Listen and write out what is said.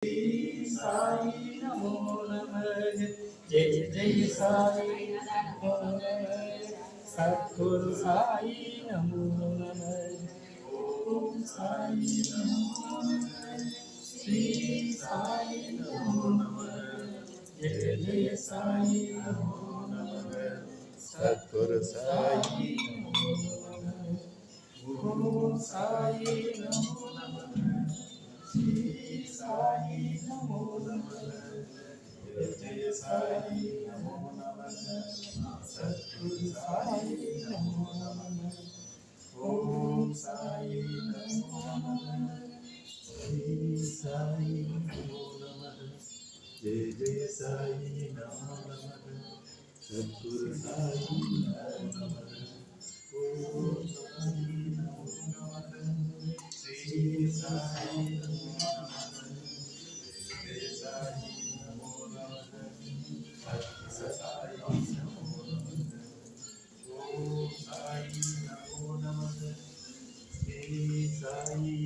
साई नमो नमः। जय जय साई नमो नमः। सद्गुरु साई नमो नमः। ओम साई नमो नमः। श्री साई नमो नमः। जय जय साई नमो नमः। सद्गुरु साई नमो नमः। ओम साई नमो नमः। श्री साई नमो नमः। जय जय साई नमो नमः। सद्गुरु साई नमो नमः। ओम साई नमो नमः। श्री साई नमो नमः। जय जय साई नमो नमः। सद्गुरु साई नमो नमः। ओम साई नमो नमः। श्री साई नमो नमः। जय साई नमो नमः। सद्गुरु साई नमो नमः। ओम साई नमो नमः। श्री साई